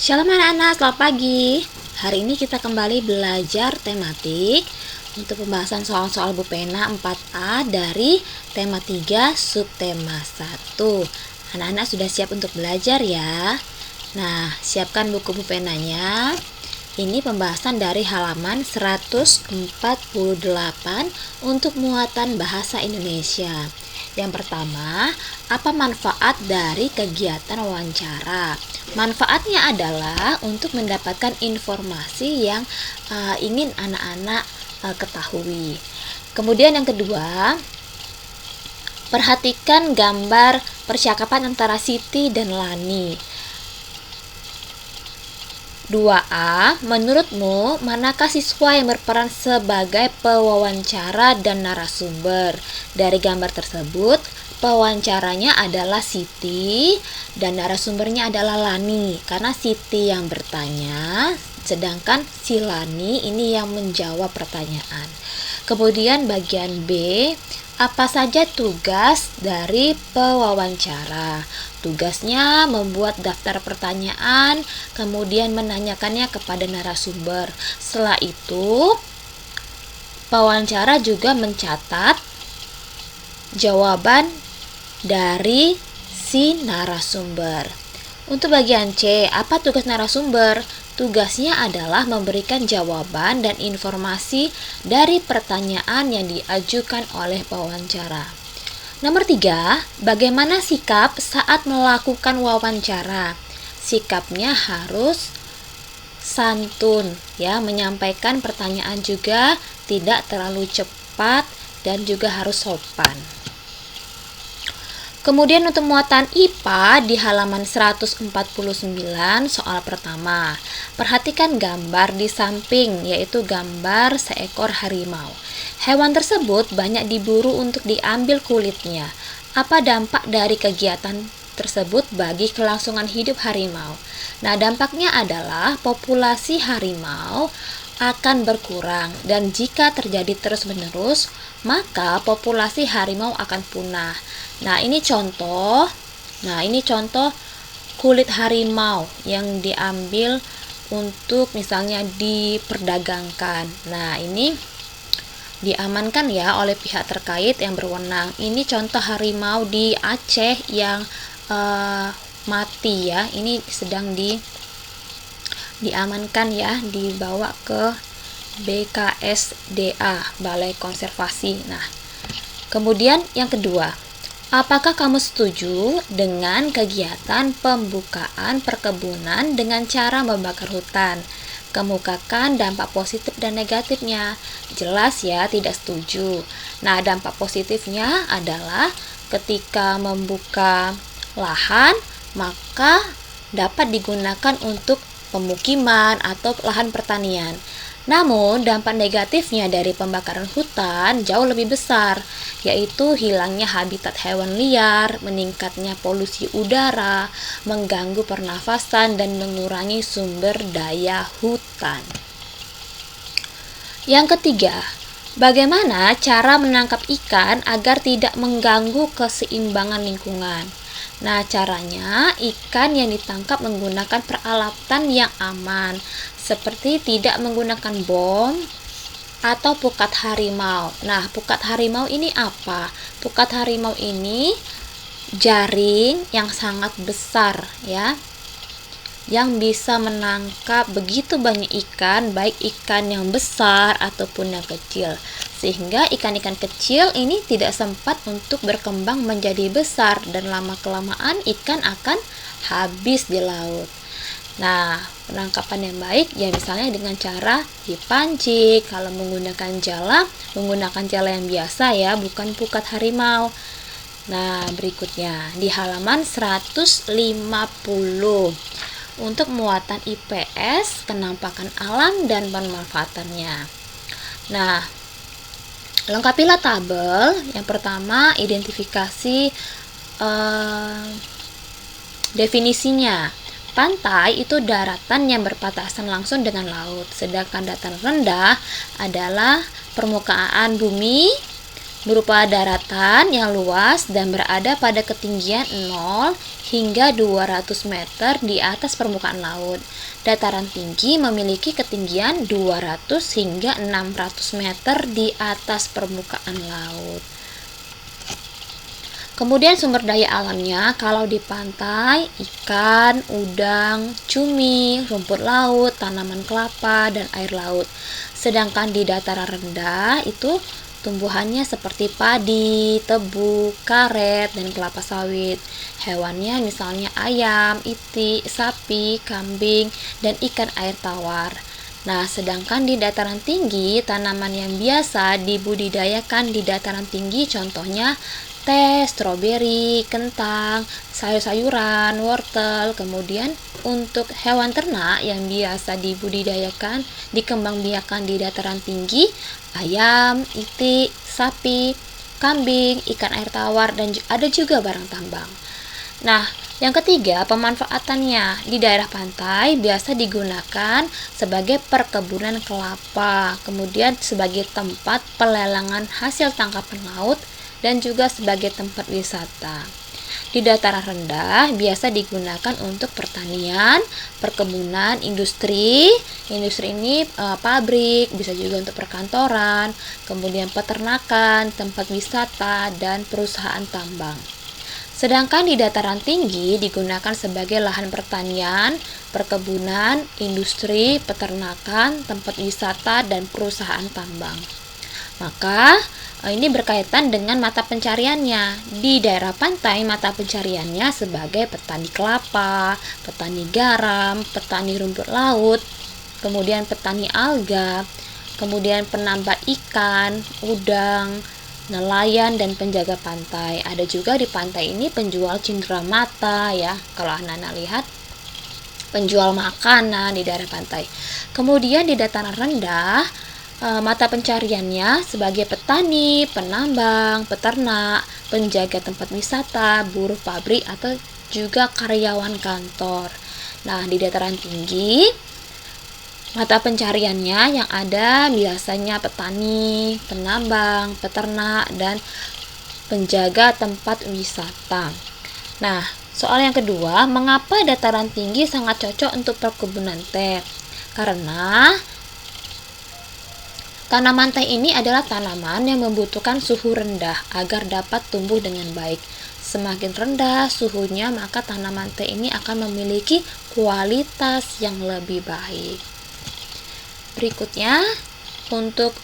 Shalom anak-anak, selamat pagi. Hari ini kita kembali belajar tematik untuk pembahasan soal-soal Bu Pena 4A dari tema 3 subtema 1. Anak-anak sudah siap untuk belajar ya? Nah, siapkan buku Bu Penanya. Ini pembahasan dari halaman 148 untuk muatan bahasa Indonesia. Yang pertama, apa manfaat dari kegiatan wawancara? Manfaatnya adalah untuk mendapatkan informasi yang ingin anak-anak ketahui. Kemudian yang kedua, perhatikan gambar percakapan antara Siti dan Lani. 2A, menurutmu manakah siswa yang berperan sebagai pewawancara dan narasumber? Dari gambar tersebut, pewawancaranya adalah Siti dan narasumbernya adalah Lani, karena Siti yang bertanya, sedangkan si Lani ini yang menjawab pertanyaan. Kemudian bagian B, apa saja tugas dari pewawancara? Tugasnya membuat daftar pertanyaan, kemudian menanyakannya kepada narasumber. Setelah itu, pewawancara juga mencatat jawaban dari si narasumber. Untuk bagian C, apa tugas narasumber? Tugasnya adalah memberikan jawaban dan informasi dari pertanyaan yang diajukan oleh pewawancara. Nomor 3, bagaimana sikap saat melakukan wawancara? Sikapnya harus santun, ya, menyampaikan pertanyaan juga tidak terlalu cepat dan juga harus sopan. Kemudian untuk muatan IPA di halaman 149 soal pertama. Perhatikan gambar di samping, yaitu gambar seekor harimau. Hewan tersebut banyak diburu untuk diambil kulitnya. Apa dampak dari kegiatan tersebut bagi kelangsungan hidup harimau? Nah, dampaknya adalah populasi harimau akan berkurang, dan jika terjadi terus-menerus, maka populasi harimau akan punah. Nah, ini contoh kulit harimau yang diambil untuk misalnya diperdagangkan. Nah, ini diamankan ya oleh pihak terkait yang berwenang. Ini contoh harimau di Aceh yang mati ya. Ini sedang diamankan ya, dibawa ke BKSDA, Balai Konservasi. Nah, kemudian yang kedua, apakah kamu setuju dengan kegiatan pembukaan perkebunan dengan cara membakar hutan? Kemukakan dampak positif dan negatifnya. Jelas ya, tidak setuju. Nah, dampak positifnya adalah ketika membuka lahan, maka dapat digunakan untuk pemukiman atau lahan pertanian. Namun, dampak negatifnya dari pembakaran hutan jauh lebih besar, yaitu hilangnya habitat hewan liar, meningkatnya polusi udara, mengganggu pernafasan, dan mengurangi sumber daya hutan. Yang ketiga, bagaimana cara menangkap ikan agar tidak mengganggu keseimbangan lingkungan? Nah, caranya ikan yang ditangkap menggunakan peralatan yang aman, seperti tidak menggunakan bom atau pukat harimau. Nah, pukat harimau ini apa? Pukat harimau ini jaring yang sangat besar ya, yang bisa menangkap begitu banyak ikan, baik ikan yang besar ataupun yang kecil, sehingga ikan-ikan kecil ini tidak sempat untuk berkembang menjadi besar, dan lama-kelamaan ikan akan habis di laut. Nah, penangkapan yang baik ya misalnya dengan cara dipancing. Kalau menggunakan jala yang biasa ya, bukan pukat harimau. Nah, berikutnya di halaman 150 untuk muatan IPS, penampakan alam dan pemanfaatannya. Nah, lengkapilah tabel. Yang pertama, identifikasi definisinya. Pantai itu daratan yang berbatasan langsung dengan laut, sedangkan dataran rendah adalah permukaan bumi berupa daratan yang luas dan berada pada ketinggian 0 hingga 200 meter di atas permukaan laut. Dataran tinggi memiliki ketinggian 200 hingga 600 meter di atas permukaan laut. Kemudian sumber daya alamnya, kalau di pantai, ikan, udang, cumi, rumput laut, tanaman kelapa, dan air laut. Sedangkan di dataran rendah itu tumbuhannya seperti padi, tebu, karet, dan kelapa sawit. Hewannya misalnya ayam, itik, sapi, kambing, dan ikan air tawar. Nah, sedangkan di dataran tinggi, tanaman yang biasa dibudidayakan di dataran tinggi contohnya teh, stroberi, kentang, sayur-sayuran, wortel. Kemudian untuk hewan ternak yang biasa dibudidayakan, dikembangbiakan di dataran tinggi, ayam, itik, sapi, kambing, ikan air tawar, dan ada juga barang tambang. Nah, yang ketiga, pemanfaatannya di daerah pantai biasa digunakan sebagai perkebunan kelapa, kemudian sebagai tempat pelelangan hasil tangkapan laut, dan juga sebagai tempat wisata. Di dataran rendah biasa digunakan untuk pertanian, perkebunan, industri. Industri ini pabrik, bisa juga untuk perkantoran, kemudian peternakan, tempat wisata, dan perusahaan tambang. Sedangkan di dataran tinggi digunakan sebagai lahan pertanian, perkebunan, industri, peternakan, tempat wisata, dan perusahaan tambang. Maka ini berkaitan dengan mata pencariannya. Di daerah pantai, mata pencariannya sebagai petani kelapa, petani garam, petani rumput laut, kemudian petani alga, kemudian penambak ikan, udang, nelayan, dan penjaga pantai. Ada juga di pantai ini penjual cenderamata ya, kalau anak-anak lihat, penjual makanan di daerah pantai. Kemudian di dataran rendah, mata pencariannya sebagai petani, penambang, peternak, penjaga tempat wisata, buruh pabrik, atau juga karyawan kantor. Nah, di dataran tinggi, mata pencariannya yang ada biasanya petani, penambang, peternak, dan penjaga tempat wisata. Nah, soal yang kedua, mengapa dataran tinggi sangat cocok untuk perkebunan teh? Karena tanaman teh ini adalah tanaman yang membutuhkan suhu rendah agar dapat tumbuh dengan baik. Semakin rendah suhunya, maka tanaman teh ini akan memiliki kualitas yang lebih baik. Berikutnya, untuk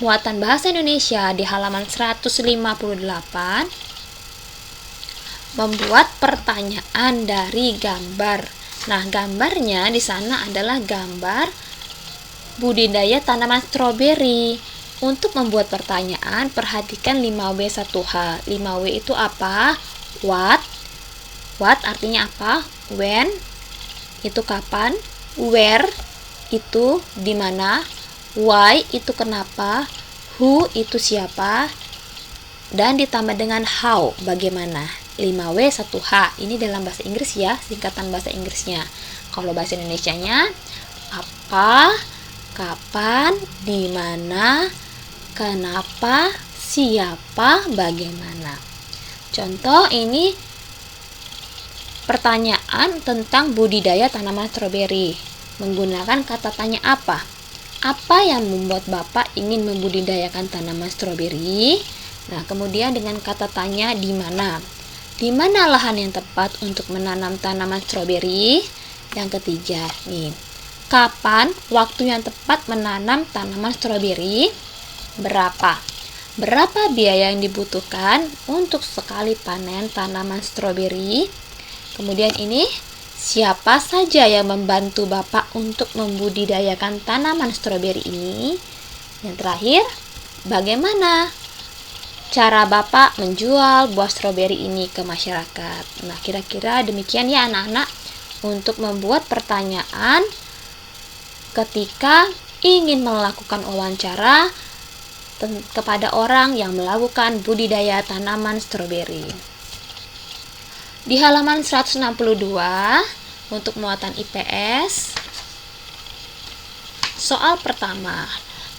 muatan bahasa Indonesia di halaman 158, membuat pertanyaan dari gambar. Nah, gambarnya di sana adalah gambar budidaya tanaman stroberi. Untuk membuat pertanyaan, perhatikan 5W1H. 5W itu apa? What? What artinya apa? When? Itu kapan? Where? Itu di mana? Why? Itu kenapa? Who? Itu siapa? Dan ditambah dengan how, bagaimana? 5W1H. Ini dalam bahasa Inggris ya, singkatan bahasa Inggrisnya. Kalau bahasa Indonesianya, apa, kapan, di mana, kenapa, siapa, bagaimana. Contoh ini pertanyaan tentang budidaya tanaman stroberi. Menggunakan kata tanya apa? Apa yang membuat Bapak ingin membudidayakan tanaman stroberi? Nah, kemudian dengan kata tanya di mana? Di mana lahan yang tepat untuk menanam tanaman stroberi? Yang ketiga, nih. Kapan waktu yang tepat menanam tanaman stroberi? Berapa? Berapa biaya yang dibutuhkan untuk sekali panen tanaman stroberi? Kemudian ini, siapa saja yang membantu Bapak untuk membudidayakan tanaman stroberi ini? Yang terakhir, bagaimana cara Bapak menjual buah stroberi ini ke masyarakat? Nah, kira-kira demikian ya anak-anak untuk membuat pertanyaan ketika ingin melakukan wawancara kepada orang yang melakukan budidaya tanaman stroberi. Di halaman 162 untuk muatan IPS, soal pertama,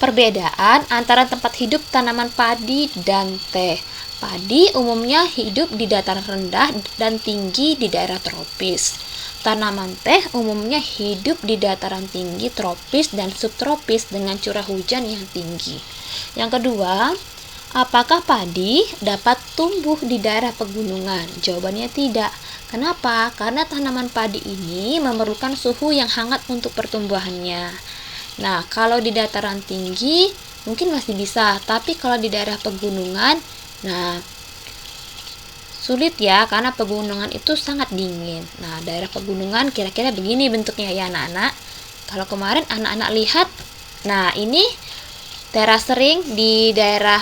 Perbedaan antara tempat hidup tanaman padi dan teh. Padi umumnya hidup di dataran rendah dan tinggi di daerah tropis. Tanaman teh umumnya hidup di dataran tinggi tropis dan subtropis dengan curah hujan yang tinggi. Yang kedua, apakah padi dapat tumbuh di daerah pegunungan? Jawabannya tidak. Kenapa? Karena tanaman padi ini memerlukan suhu yang hangat untuk pertumbuhannya. Nah, kalau di dataran tinggi mungkin masih bisa, tapi kalau di daerah pegunungan, nah sulit ya, karena pegunungan itu sangat dingin. Nah, daerah pegunungan kira-kira begini bentuknya ya anak-anak. Kalau kemarin anak-anak lihat, nah ini terasering di daerah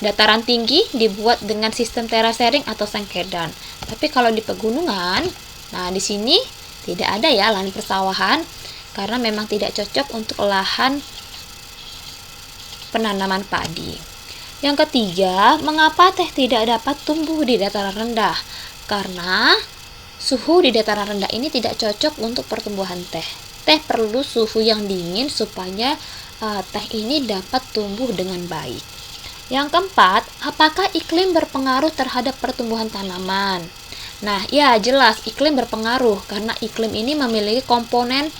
dataran tinggi dibuat dengan sistem terasering atau sengkedan. Tapi kalau di pegunungan, nah di sini tidak ada ya lahan persawahan karena memang tidak cocok untuk lahan penanaman padi. Yang ketiga, mengapa teh tidak dapat tumbuh di dataran rendah? Karena suhu di dataran rendah ini tidak cocok untuk pertumbuhan teh. Teh perlu suhu yang dingin supaya teh ini dapat tumbuh dengan baik. Yang keempat, apakah iklim berpengaruh terhadap pertumbuhan tanaman? Nah, ya jelas iklim berpengaruh karena iklim ini memiliki komponen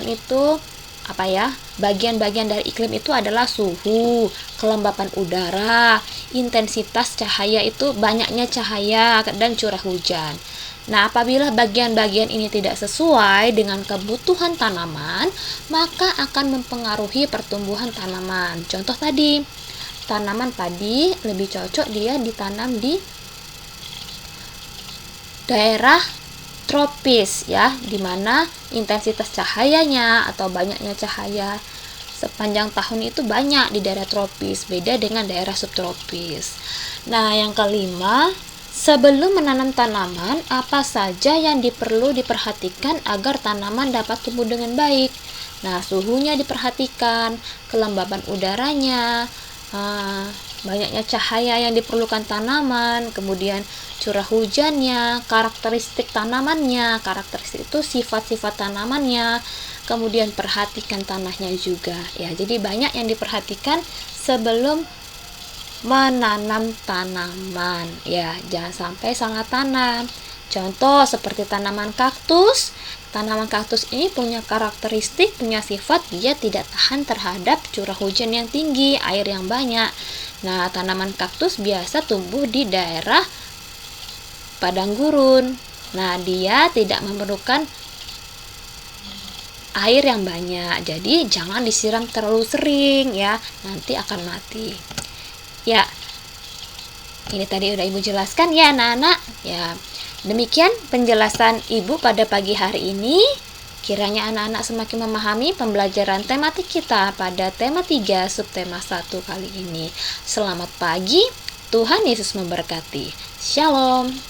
itu apa ya? Bagian-bagian dari iklim itu adalah suhu, kelembapan udara, intensitas cahaya itu banyaknya cahaya dan curah hujan. Nah, apabila bagian-bagian ini tidak sesuai dengan kebutuhan tanaman, maka akan mempengaruhi pertumbuhan tanaman. Contoh tadi, tanaman padi lebih cocok dia ditanam di daerah tropis ya, dimana intensitas cahayanya atau banyaknya cahaya sepanjang tahun itu banyak di daerah tropis, beda dengan daerah subtropis. Nah, yang kelima, sebelum menanam tanaman, apa saja yang perlu diperhatikan agar tanaman dapat tumbuh dengan baik? Nah, suhunya diperhatikan, kelembaban udaranya, banyaknya cahaya yang diperlukan tanaman, kemudian curah hujannya, karakteristik tanamannya, karakteristik itu sifat-sifat tanamannya, kemudian perhatikan tanahnya juga ya. Jadi banyak yang diperhatikan sebelum menanam tanaman ya, jangan sampai salah tanam. Contoh seperti tanaman kaktus. Tanaman kaktus ini punya karakteristik, punya sifat dia tidak tahan terhadap curah hujan yang tinggi, air yang banyak. Nah, tanaman kaktus biasa tumbuh di daerah padang gurun. Nah, dia tidak memerlukan air yang banyak. Jadi, jangan disiram terlalu sering ya, nanti akan mati. Ya, ini tadi udah Ibu jelaskan ya anak-anak. Ya, demikian penjelasan Ibu pada pagi hari ini. Kiranya anak-anak semakin memahami pembelajaran tematik kita pada tema 3 subtema 1 kali ini. Selamat pagi, Tuhan Yesus memberkati. Shalom.